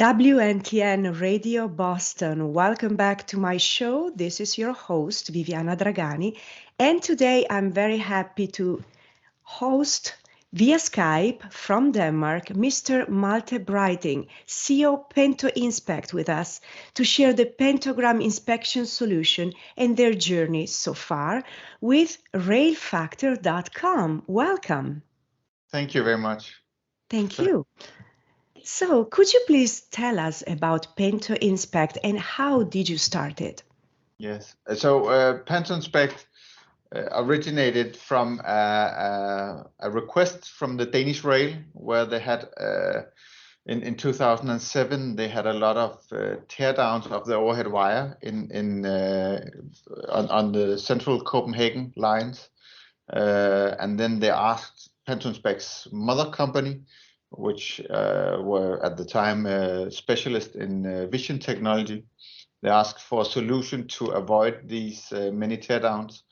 WNTN Radio Boston. Welcome back to my show. This is your host, Viviana Dragani. And today I'm very happy to host via Skype from Denmark, Mr. Malte Breiting, CEO PantoInspect with us to share the Pantograph inspection solution and their journey so far with RailFactor.com. Welcome. Thank you very much. Thank you. So could you please tell us about PantoInspect and how did you start it? Yes. So PantoInspect originated from a request from the Danish Rail, where they had in 2007 they had a lot of teardowns of the overhead wire on the central Copenhagen lines, and then they asked PantoInspect's mother company, which were at the time specialists in vision technology. They asked for a solution to avoid these many teardowns,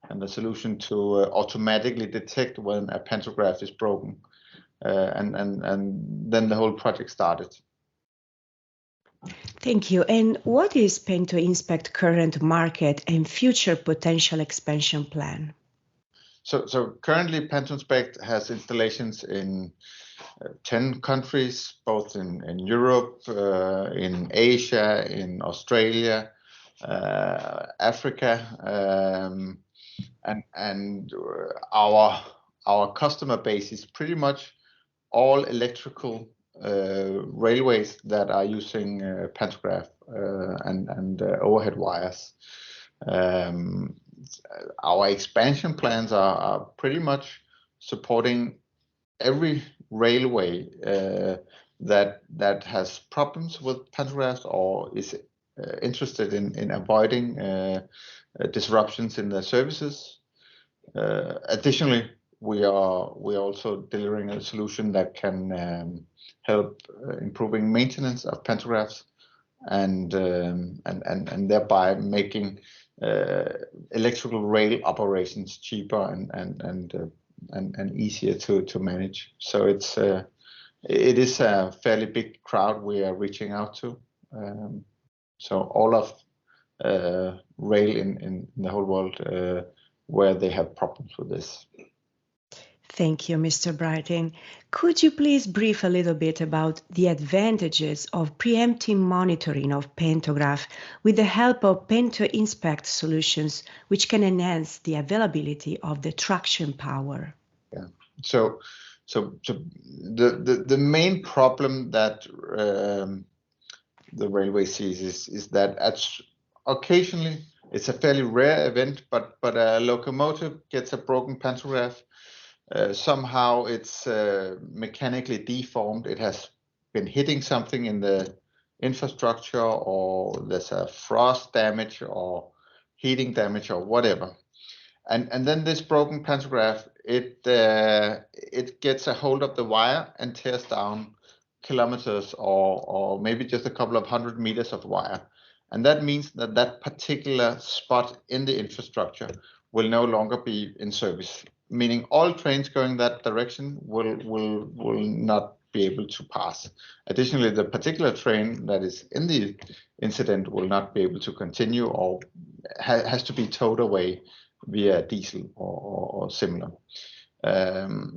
and a solution to automatically detect when a pantograph is broken, and then the whole project started. Thank you. And what is PantoInspect current market and future potential expansion plan? So currently PantoInspect has installations in 10 countries, both in Europe, in Asia, in Australia, Africa, and our customer base is pretty much all electrical railways that are using pantograph and overhead wires. Our expansion plans are pretty much supporting every railway that has problems with pantographs or is interested in avoiding disruptions in their services. Additionally, we are also delivering a solution that can help improving maintenance of pantographs and thereby making electrical rail operations cheaper and easier to manage. So it is a fairly big crowd we are reaching out to. So all of rail in the whole world where they have problems with this. Thank you, Mr. Breiting. Could you please brief a little bit about the advantages of preemptive monitoring of pantograph with the help of PantoInspect solutions, which can enhance the availability of the traction power? Yeah. So the main problem that the railway sees is that occasionally it's a fairly rare event, but a locomotive gets a broken pantograph. Somehow it's mechanically deformed. It has been hitting something in the infrastructure, or there's a frost damage or heating damage or whatever. And then this broken pantograph, it gets a hold of the wire and tears down kilometers or maybe just a couple of 100 meters of wire. And that means that particular spot in the infrastructure will no longer be in service, meaning all trains going that direction will not be able to pass. Additionally, the particular train that is in the incident will not be able to continue or has to be towed away via diesel or similar.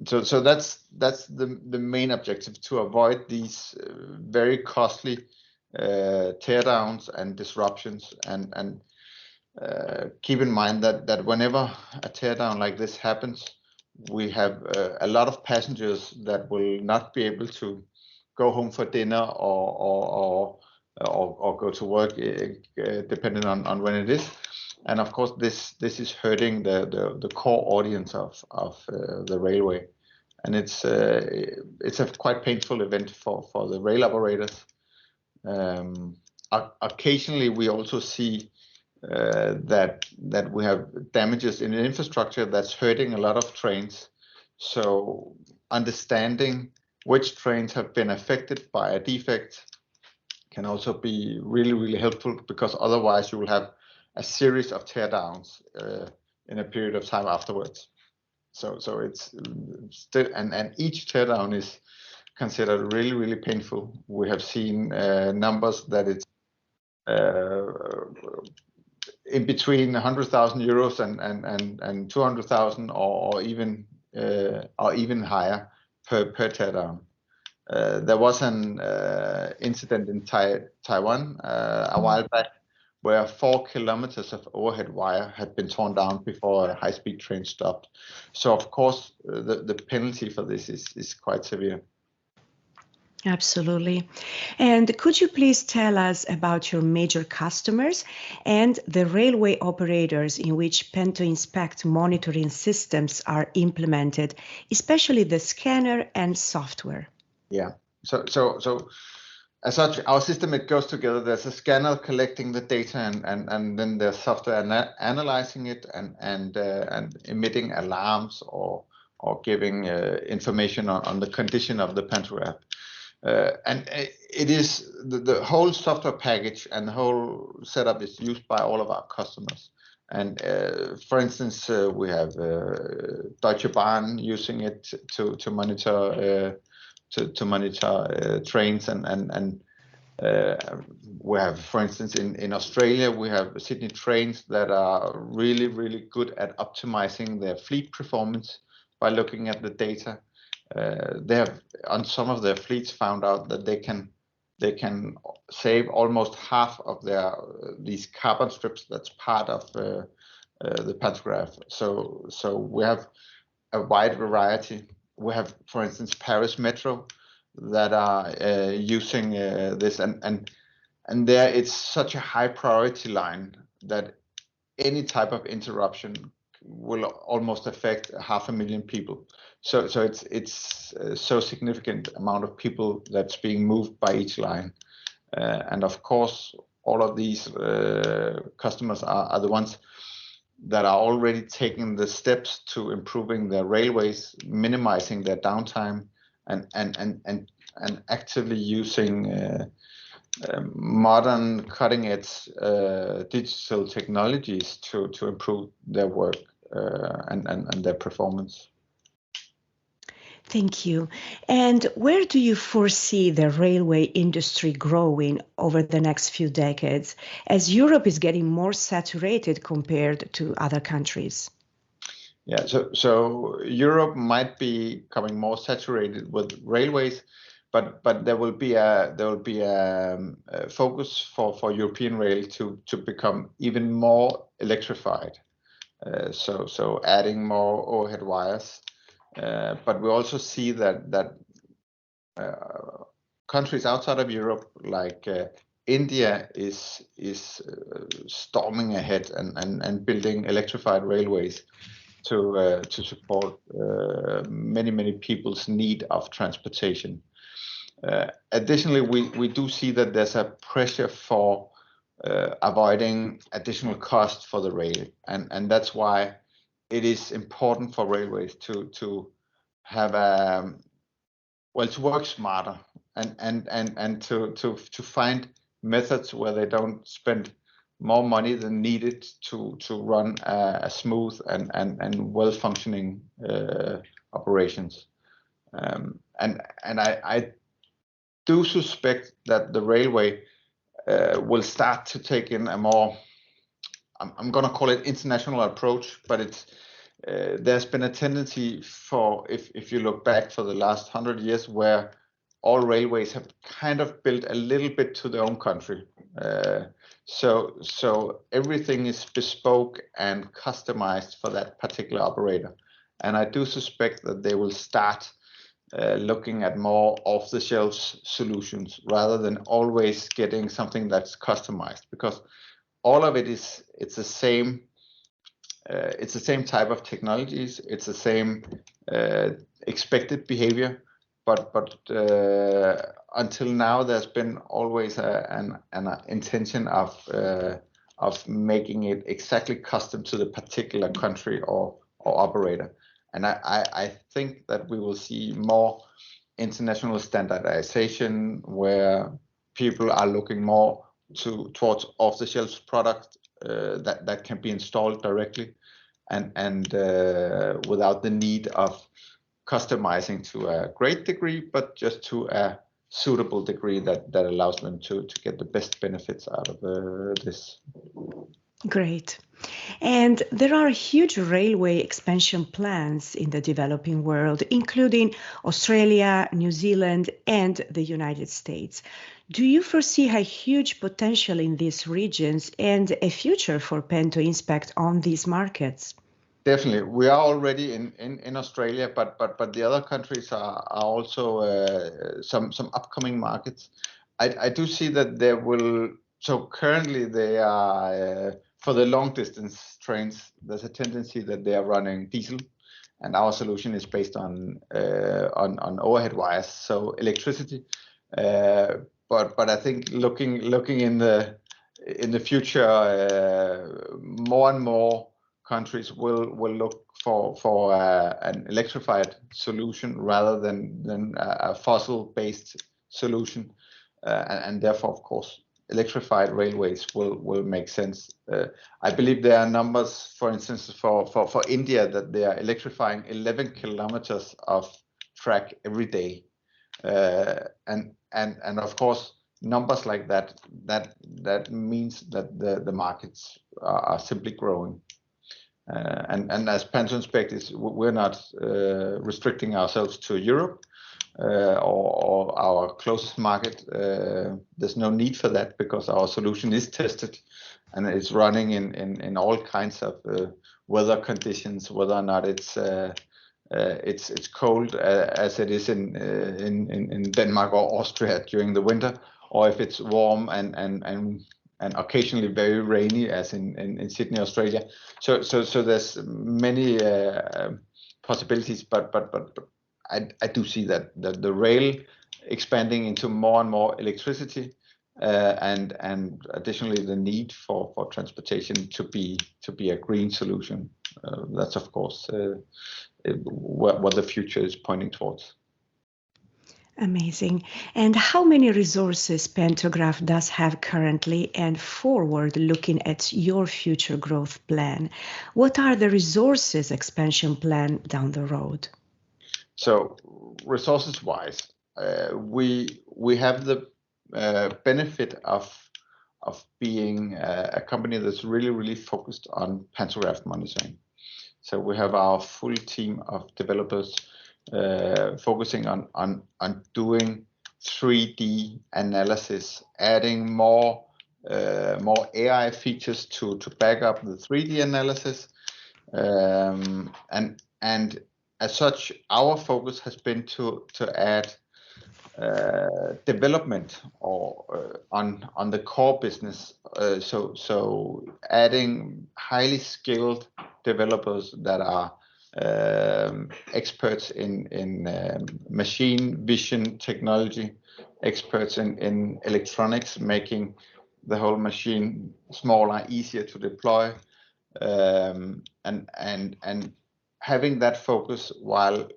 So that's the main objective, to avoid these very costly teardowns and disruptions, and keep in mind that whenever a teardown like this happens, we have a lot of passengers that will not be able to go home for dinner or go to work, depending on when it is. And of course, this is hurting the core audience of the railway, and it's a quite painful event for the rail operators. Occasionally, we also see that we have damages in the infrastructure that's hurting a lot of trains. So understanding which trains have been affected by a defect can also be really, really helpful, because otherwise you will have a series of teardowns in a period of time afterwards. So it's still, and each teardown considered really, really painful. We have seen numbers that it's in between 100,000 euros and 200,000 or even higher per teardown. There was an incident in Taiwan a while back where 4 kilometers of overhead wire had been torn down before a high-speed train stopped. So of course the penalty for this is quite severe. Absolutely. And could you please tell us about your major customers and the railway operators in which PantoInspect monitoring systems are implemented, especially the scanner and software? Yeah. So as such, our system, it goes together. There's a scanner collecting the data, and then there's software analyzing it and emitting alarms or giving information on the condition of the Pantograph. And it is the whole software package and the whole setup is used by all of our customers. And for instance, we have Deutsche Bahn using it to monitor trains, and we have, for instance, in Australia, we have Sydney Trains that are really, really good at optimizing their fleet performance by looking at the data. They have, on some of their fleets, found out that they can save almost half of these carbon strips that's part of the Pantograph. So we have a wide variety. We have, for instance, Paris Metro that are using this, and there it's such a high priority line that any type of interruption will almost affect 500,000 people. So it's so significant amount of people that's being moved by each line, and of course all of these customers are the ones that are already taking the steps to improving their railways, minimizing their downtime, and actively using modern cutting-edge digital technologies to improve their work and their performance. Thank you. And where do you foresee the railway industry growing over the next few decades, as Europe is getting more saturated compared to other countries? Yeah, so Europe might be becoming more saturated with railways, but there will be a focus for European rail to become even more electrified. So adding more overhead wires. But we also see that countries outside of Europe, like India, is storming ahead and building electrified railways to support many people's need of transportation. Additionally, we do see that there's a pressure for avoiding additional cost for the rail, and that's why it is important for railways to have to work smarter and to find methods where they don't spend more money than needed to run a smooth and well-functioning operations. And I do suspect that the railway will start to take in a more, I'm going to call it international approach, but it's there's been a tendency for, if you look back for the last 100 years, where all railways have kind of built a little bit to their own country. So everything is bespoke and customized for that particular operator. And I do suspect that they will start looking at more off-the-shelf solutions rather than always getting something that's customized, because all of it it's the same type of technologies, it's the same expected behavior, but until now there's been always an intention of making it exactly custom to the particular country or operator. And I think that we will see more international standardization, where people are looking more towards off-the-shelf products that can be installed directly and without the need of customizing to a great degree, but just to a suitable degree that allows them to get the best benefits out of this. Great. And there are huge railway expansion plans in the developing world, including Australia, New Zealand, and the United States. Do you foresee a huge potential in these regions and a future for PantoInspect on these markets? Definitely, we are already in Australia, but the other countries are also some upcoming markets. I do see that there will. So currently they are for the long distance trains. There's a tendency that they are running diesel, and our solution is based on overhead wires, so electricity. But I think looking in the future, more and more countries will look for an electrified solution rather than a fossil-based solution, and therefore, of course, electrified railways will make sense. I believe there are numbers, for instance, for India, that they are electrifying 11 kilometers of track every day, and of course, numbers like that means that the markets are simply growing. And as PantoInspect we're not restricting ourselves to Europe or our closest market. There's no need for that because our solution is tested and it's running in all kinds of weather conditions, whether or not it's cold as it is in Denmark or Austria during the winter, or if it's warm and occasionally very rainy, as in Sydney, Australia. So there's many possibilities, but I do see that the rail expanding into more and more electricity, and additionally the need for transportation to be a green solution. That's of course what the future is pointing towards. Amazing. And how many resources Pantograph does have currently and forward looking at your future growth plan? What are the resources expansion plan down the road? So resources wise, we have the benefit of being a company that's really focused on Pantograph monitoring. So we have our full team of developers focusing on doing 3D analysis, adding more AI features to back up the 3D analysis, and as such, our focus has been to add development or on the core business. So adding highly skilled developers that are experts in machine vision technology, experts in electronics, making the whole machine smaller, easier to deploy, and having that focus while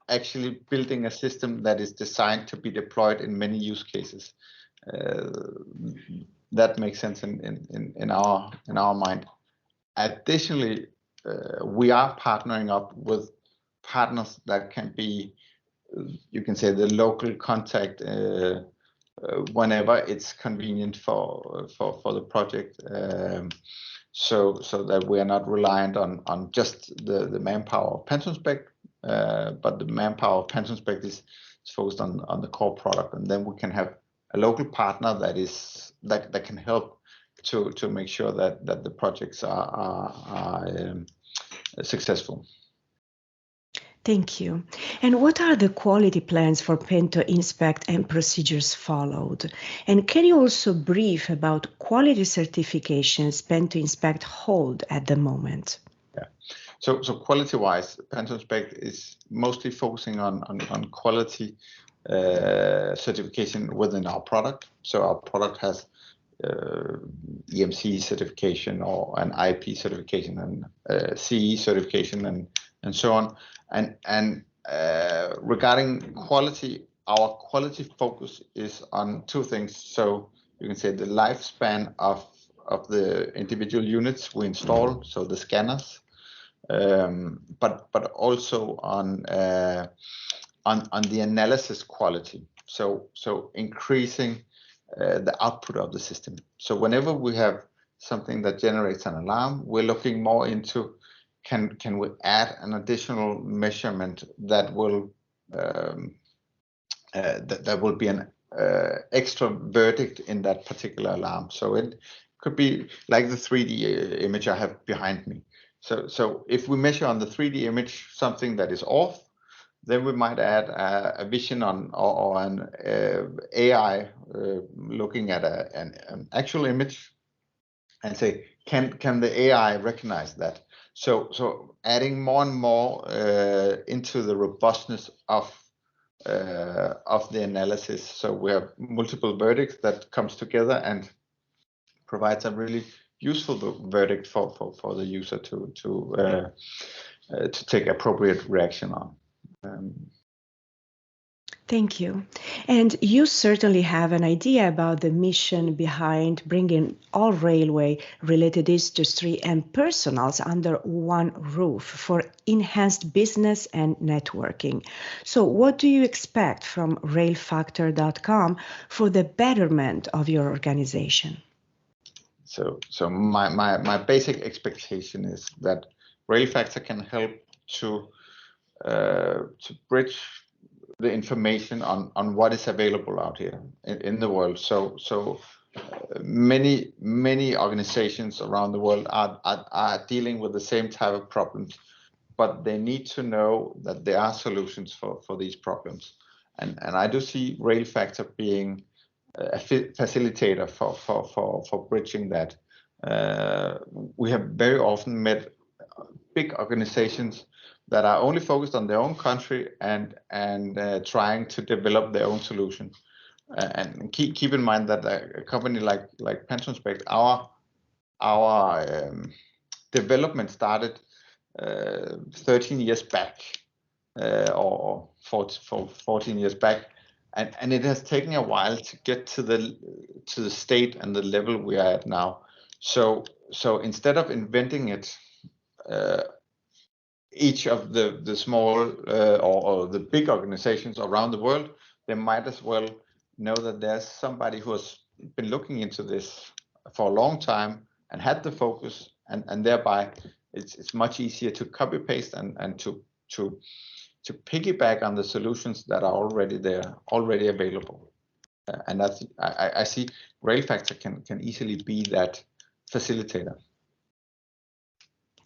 actually building a system that is designed to be deployed in many use cases. That makes sense in our mind. Additionally, we are partnering up with partners that can be, you can say, the local contact whenever it's convenient for the project, so that we are not reliant on just the manpower of PantoInspect, but the manpower of PantoInspect is focused on the core product, and then we can have a local partner that can help to make sure that the projects are successful. Thank you. And what are the quality plans for PantoInspect and procedures followed? And can you also brief about quality certifications PantoInspect hold at the moment? Yeah. So quality-wise, PantoInspect is mostly focusing on quality certification within our product. So our product has EMC certification or an IP certification and CE certification and so on. And regarding quality, our quality focus is on two things. So you can say the lifespan of the individual units we install, so the scanners, but also on the analysis quality. So increasing the output of the system. So whenever we have something that generates an alarm, we're looking more into can we add an additional measurement that will that will be an extra verdict in that particular alarm. So it could be like the 3D image I have behind me. So if we measure on the 3D image something that is off, then we might add a vision on or an AI looking at an actual image and say, can the AI recognize that? So adding more and more into the robustness of the analysis. So we have multiple verdicts that comes together and provides a really useful verdict for the user to take appropriate reaction on. Thank you. And you certainly have an idea about the mission behind bringing all railway-related industry and personals under one roof for enhanced business and networking. So what do you expect from RailFactor.com for the betterment of your organization? So my basic expectation is that RailFactor can help to bridge the information on what is available out here in the world. So many organizations around the world are dealing with the same type of problems, but they need to know that there are solutions for these problems. And I do see RailFactor being a facilitator for bridging that. We have very often met big organizations that are only focused on their own country and trying to develop their own solution. And keep in mind that a company like PantoInspect, our development started 13 years back, or 14 years back, and it has taken a while to get to the state and the level we are at now. So instead of inventing it, each of the small or the big organizations around the world, they might as well know that there's somebody who has been looking into this for a long time and had the focus, and thereby it's much easier to copy paste and to piggyback on the solutions that are already there, already available. And that's I see RailFactor can easily be that facilitator.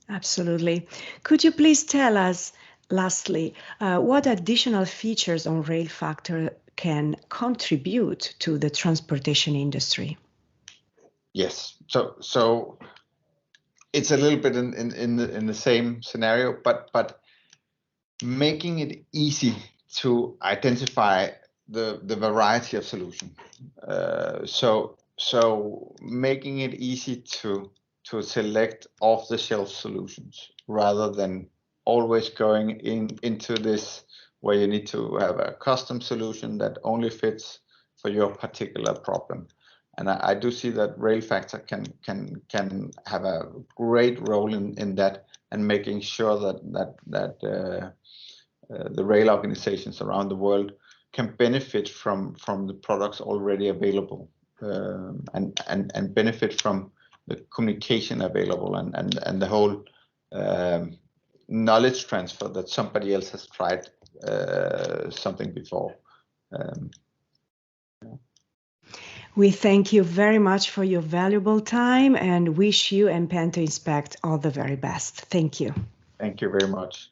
Absolutely. Could you please tell us, lastly, what additional features on RailFactor can contribute to the transportation industry? Yes. So it's a little bit in the same scenario, but making it easy to identify the variety of solutions. So making it easy to select off-the-shelf solutions rather than always going into this where you need to have a custom solution that only fits for your particular problem. And I do see that RailFactor can have a great role in that, and making sure that the rail organizations around the world can benefit from the products already available, and benefit from the communication available and the whole knowledge transfer that somebody else has tried something before. We thank you very much for your valuable time and wish you and PantoInspect all the very best. Thank you. Thank you very much.